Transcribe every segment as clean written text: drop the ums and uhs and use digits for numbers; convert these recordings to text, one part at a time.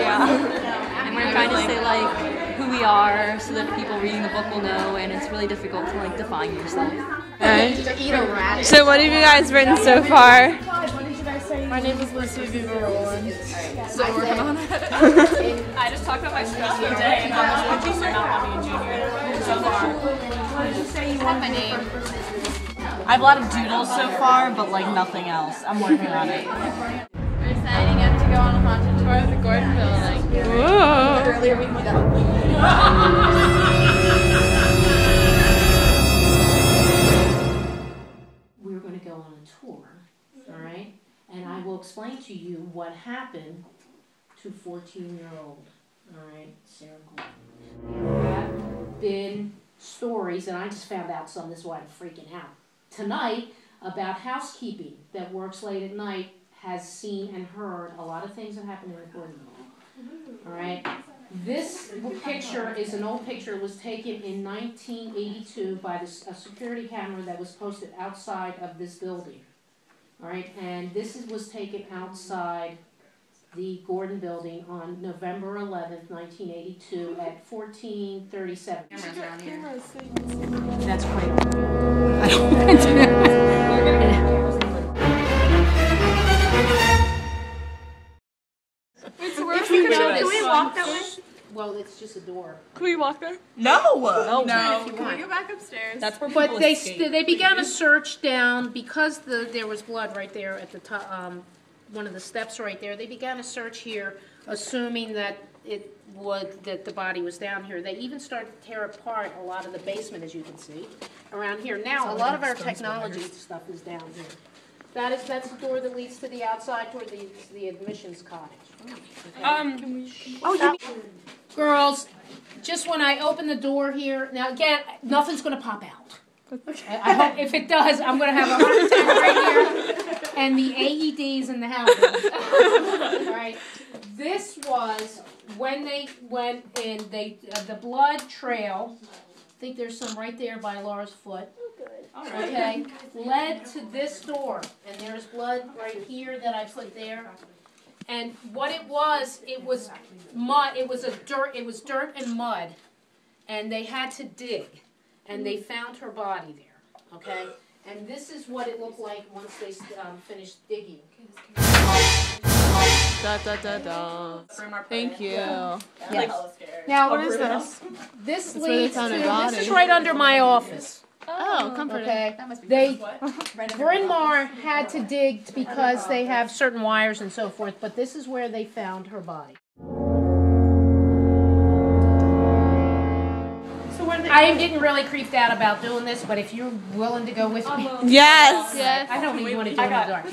Yeah. And we're trying to say like who we are so that people reading the book will know, and it's really difficult to like define yourself. Alright. So what have you guys written so far? My name is Lucy Viverolin. So working on it. I just talked about my stress for the day and how much I just not having a junior so far. What did you say you want my name? I have a lot of doodles so far, but like nothing else. I'm working on it. We're signing up to go on a haunted tour of the Gordon building. Whoa. Earlier we met up. We're going to go on a tour, all right? And I will explain to you what happened to 14-year-old, all right, Sarah Gordon. There have been stories, and I just found out some, this is why I'm freaking out, tonight about housekeeping that works late at night has seen and heard a lot of things that happened in the Gordon building, all right? This picture is an old picture. It was taken in 1982 by a security camera that was posted outside of this building. All right, and this was taken outside the Gordon building on November 11th, 1982 at 1437. That's quite I don't want to. Can we walk that way? Well, it's just a door. Can we walk there? No! No. Can we go back upstairs? That's where people But they began a search down because there was blood right there at the top, one of the steps right there. They began a search here, assuming that that the body was down here. They even started to tear apart a lot of the basement, as you can see, around here. Now, a lot of our technology stuff is down here. That's the door that leads to the outside toward the admissions cottage. Okay. Girls, just when I open the door here, now again, nothing's going to pop out. Okay. I hope if it does, I'm going to have a heart attack right here, and the AED's in the house. All right. This was when they went in. The blood trail. I think there's some right there by Laura's foot. Okay, led to this door, and there's blood right here that I put there. And what it was mud. It was dirt and mud, and they had to dig, and they found her body there. Okay, and this is what it looked like once they finished digging. Da da da da. Thank you. Yes. Now, what is this? This where they leads to. found her body. This is right under my office. Oh, comforting. Okay, Bryn Mawr had to dig because they have certain wires and so forth, but this is where they found her body. I am getting really creeped out about doing this, but if you're willing to go with me. Yes. I don't even want to do it in the dark.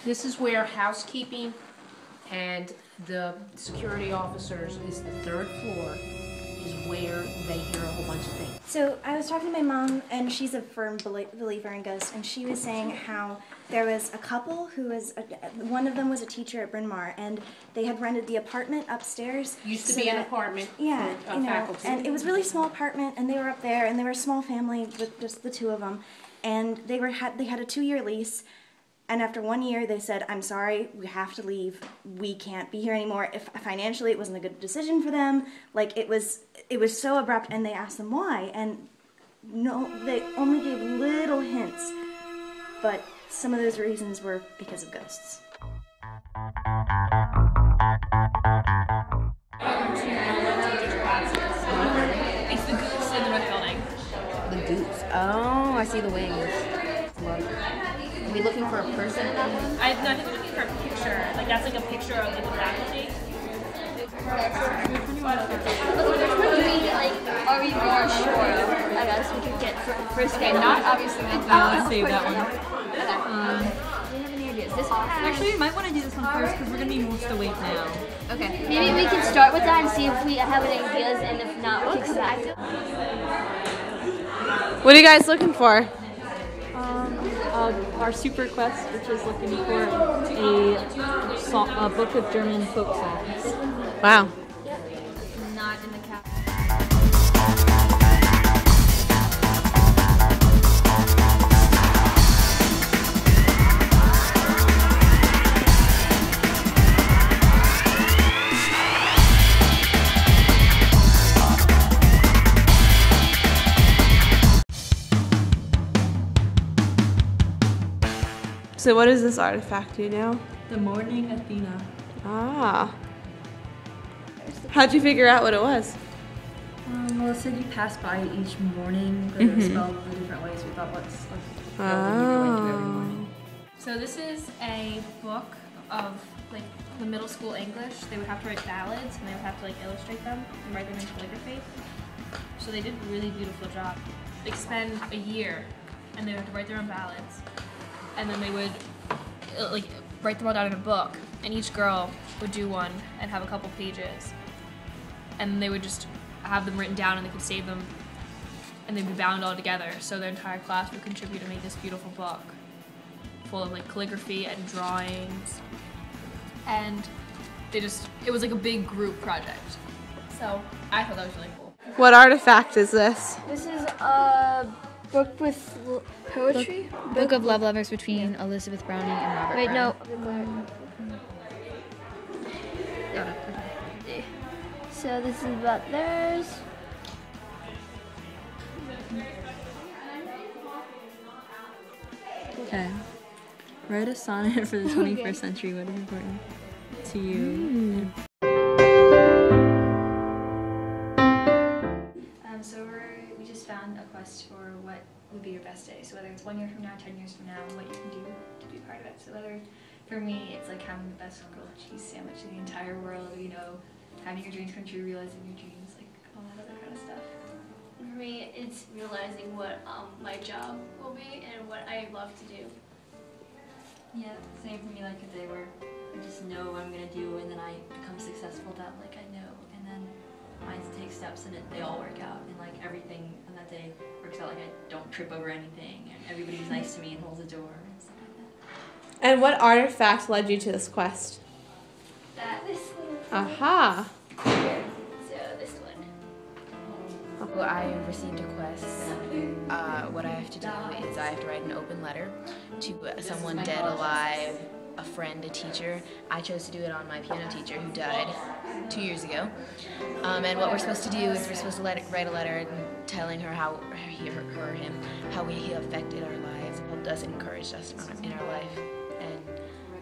This is where housekeeping and the security officers is the third floor. Is where they hear a whole bunch of things. So I was talking to my mom, and she's a firm believer in ghosts, and she was saying how there was a couple who was, one of them was a teacher at Bryn Mawr, and they had rented the apartment upstairs. Used to be an apartment yeah, for faculty. And it was a really small apartment, and they were up there, and they were a small family with just the two of them, and they had a 2-year lease. And after 1 year, they said, "I'm sorry, we have to leave. We can't be here anymore." If financially, it wasn't a good decision for them. Like it was so abrupt. And they asked them why, and no, they only gave little hints. But some of those reasons were because of ghosts. It's the goose in the red building. The goose. Oh, I see the wings. Are we looking for a person? I think we're looking for a picture. Like that's like a picture of the faculty. Are we more sure? I guess we could get first day. Not obviously. Let's save that one. Do you have any ideas? This one? Actually, we might want to do this one first because we're going to be most awake now. Okay. Maybe we can start with that and see if we have any ideas, and if not, we can come back to it. What are you guys looking for? Our super quest, which is looking for a book of German folk songs. Wow. Not in the cap. So what is this artifact, do you know? The Morning Athena. Ah. How'd you figure out what it was? Well, it said you pass by it each morning, but it was spelled in different ways. We thought, what's like the building you go into every morning. So this is a book of like the middle school English. They would have to write ballads and they would have to like illustrate them and write them in calligraphy. So they did a really beautiful job. They spend a year and they would have to write their own ballads. And then they would like write them all down in a book, and each girl would do one and have a couple pages. And they would just have them written down and they could save them and they'd be bound all together. So their entire class would contribute to make this beautiful book full of like calligraphy and drawings. And it was like a big group project. So I thought that was really cool. What artifact is this? This is a book with poetry. Book of Love Letters between Elizabeth Browning and Robert Wait, Brown. no. So this is about theirs. Okay. Write a sonnet for the 21st century. What is important to you? So we just found a quest for what would be your best day. So whether it's 1 year from now, 10 years from now, what you can do to be part of it. So whether, for me, it's like having the best grilled cheese sandwich in the entire world, you know, having your dreams come true, realizing your dreams, like all that other kind of stuff. For me, it's realizing what my job will be and what I love to do. Yeah, same for me, like a day where I just know what I'm gonna do and then I become successful that like I know, and then I take steps and they all work out, and like everything on that day works out, like I don't trip over anything and everybody's nice to me and holds the door and stuff like that. And what artifact led you to this quest? This one. Aha. So this one. Well, I received a quest. What I have to do is I have to write an open letter to someone dead, alive, a friend, a teacher. I chose to do it on my piano teacher who died 2 years ago. And what we're supposed to do is we're supposed to write a letter and telling her how he or him, how he affected our lives, helped us, encouraged us in our life. And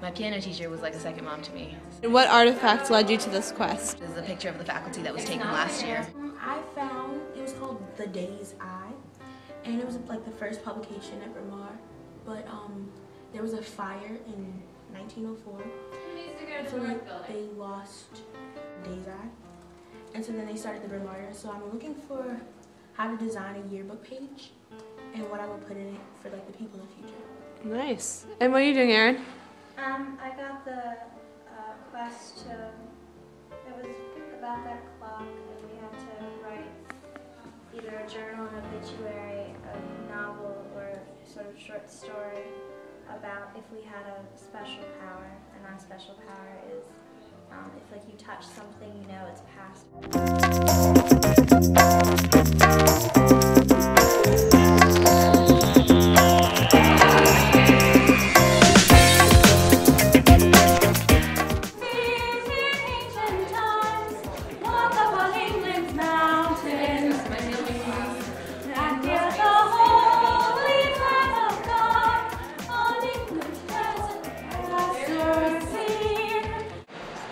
my piano teacher was like a second mom to me. And what artifact led you to this quest? This is a picture of the faculty that was taken last year. I found, it was called The Day's Eye, and it was like the first publication at Bryn Mawr, but there was a fire in 1904, so they lost Day's Eye, and so then they started the Bryn Mawr. So I'm looking for how to design a yearbook page and what I would put in it for like the people in the future. Nice. And what are you doing, Erin? I got the quest. It was about that clock, and we had to write either a journal, an obituary, a novel, or sort of short story about if we had a special power, and our special power is if like you touch something, you know it's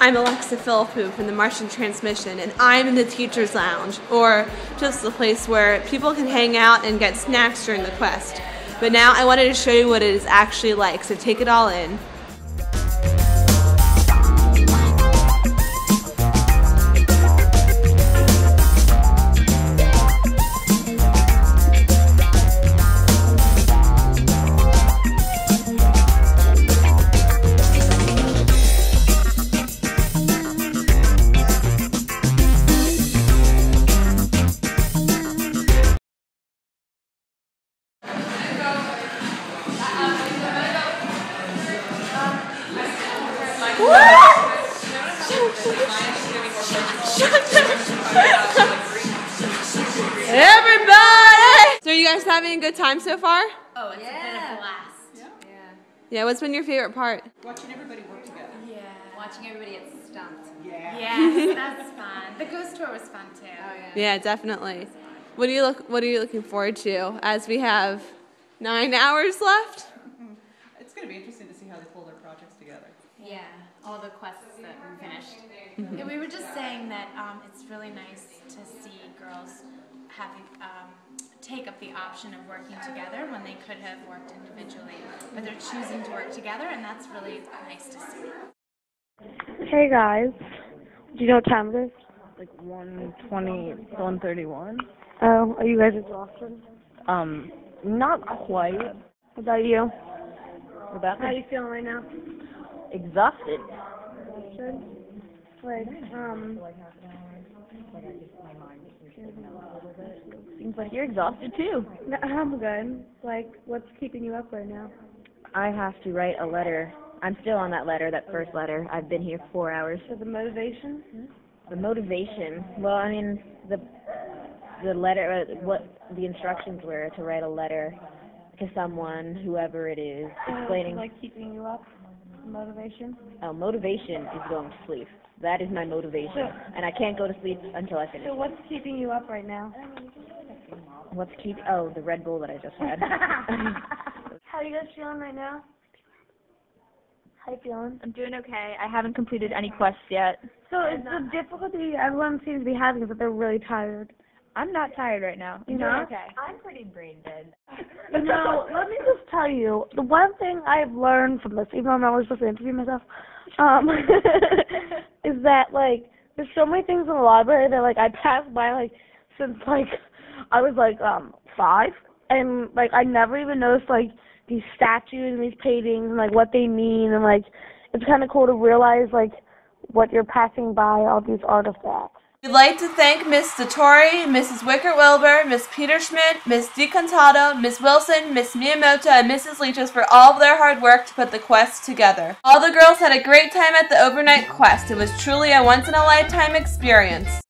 I'm Alexa Philippou from the Mawrtian Transmission, and I'm in the Teacher's Lounge, or just the place where people can hang out and get snacks during the quest. But now I wanted to show you what it is actually like, so take it all in. Everybody! So are you guys having a good time so far? Oh, it's been a blast. Yeah, what's been your favorite part? Watching everybody work together. Yeah. Watching everybody get stumped. Yeah. Yes, that's fun. The ghost tour was fun too. Oh yeah. Yeah, definitely. What are you looking forward to as we have 9 hours left? It's going to be interesting to all the quests that we finished. Yeah, we were just saying that it's really nice to see girls having take up the option of working together when they could have worked individually, but they're choosing to work together, and that's really nice to see. Hey guys, do you know what time it is? Like 1:20, 1:31. Oh, are you guys exhausted? Not quite. What about you? How are you feeling right now? Exhausted. Exhausted? Like, seems like you're exhausted too. No, I'm good. Like, what's keeping you up right now? I have to write a letter. I'm still on that letter, that first letter. I've been here 4 hours. So the motivation? The motivation? Well, I mean, the letter, what the instructions were to write a letter to someone, whoever it is, explaining. Like keeping you up? Motivation? Oh, motivation is going to sleep. That is my motivation, and I can't go to sleep until I finish. So what's keeping you up right now? Oh, the Red Bull that I just had. How are you guys feeling right now? How you feeling? I'm doing okay. I haven't completed any quests yet. So it's the difficulty everyone seems to be having is that they're really tired. I'm not tired right now. You know? Okay. I'm pretty brain dead. You know, let me just tell you, the one thing I've learned from this, even though I'm not really supposed to interview myself, is that, like, there's so many things in the library that, like, I passed by, like, since, like, I was, like, 5, and, like, I never even noticed, like, these statues and these paintings and, like, what they mean, and, like, it's kind of cool to realize, like, what you're passing by, all these artifacts. We'd like to thank Miss Satori, Mrs. Wickert-Wilbur, Miss Peter Schmidt, Miss DiContado, Miss Wilson, Miss Miyamoto, and Mrs. Leaches for all of their hard work to put the quest together. All the girls had a great time at the overnight quest. It was truly a once-in-a-lifetime experience.